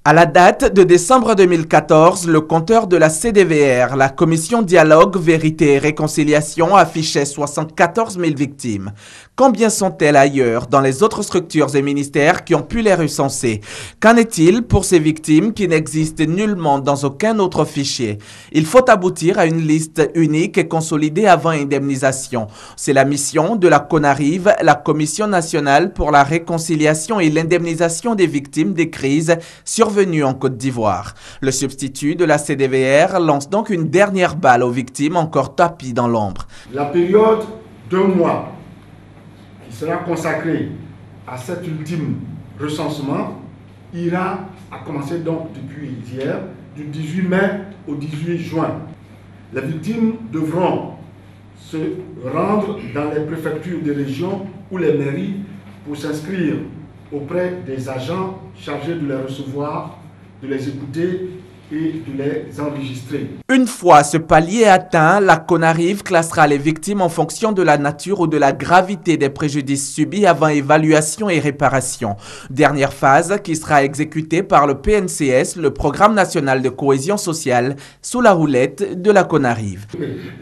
À la date de décembre 2014, le compteur de la CDVR, la Commission Dialogue, Vérité et Réconciliation, affichait 74 000 victimes. Combien sont-elles ailleurs, dans les autres structures et ministères qui ont pu les recenser? Qu'en est-il pour ces victimes qui n'existent nullement dans aucun autre fichier? Il faut aboutir à une liste unique et consolidée avant indemnisation. C'est la mission de la CONARIV, la Commission nationale pour la réconciliation et l'indemnisation des victimes des crises survenues en Côte d'Ivoire. Le substitut de la CDVR lance donc une dernière balle aux victimes encore tapies dans l'ombre. La période d'1 mois qui sera consacrée à cet ultime recensement ira à commencer donc depuis hier, du 18 mai au 18 juin. Les victimes devront se rendre dans les préfectures des régions ou les mairies pour s'inscrire auprès des agents chargés de les recevoir, de les écouter et de les enregistrer. Une fois ce palier atteint, la CONARIV classera les victimes en fonction de la nature ou de la gravité des préjudices subis avant évaluation et réparation. Dernière phase qui sera exécutée par le PNCS, le Programme national de cohésion sociale, sous la houlette de la CONARIV.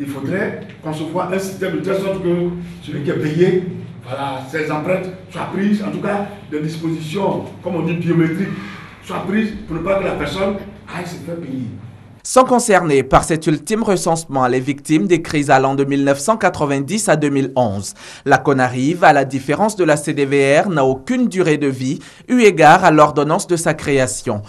Il faudrait concevoir un système de telle sorte que celui qui est payé, voilà, ses empreintes soient prises, en tout cas des dispositions, comme on dit, biométriques, soient prises pour ne pas que la personne aille se faire payer. Sont concernées par cet ultime recensement les victimes des crises allant de 1990 à 2011. La CONARIV, à la différence de la CDVR, n'a aucune durée de vie, eu égard à l'ordonnance de sa création.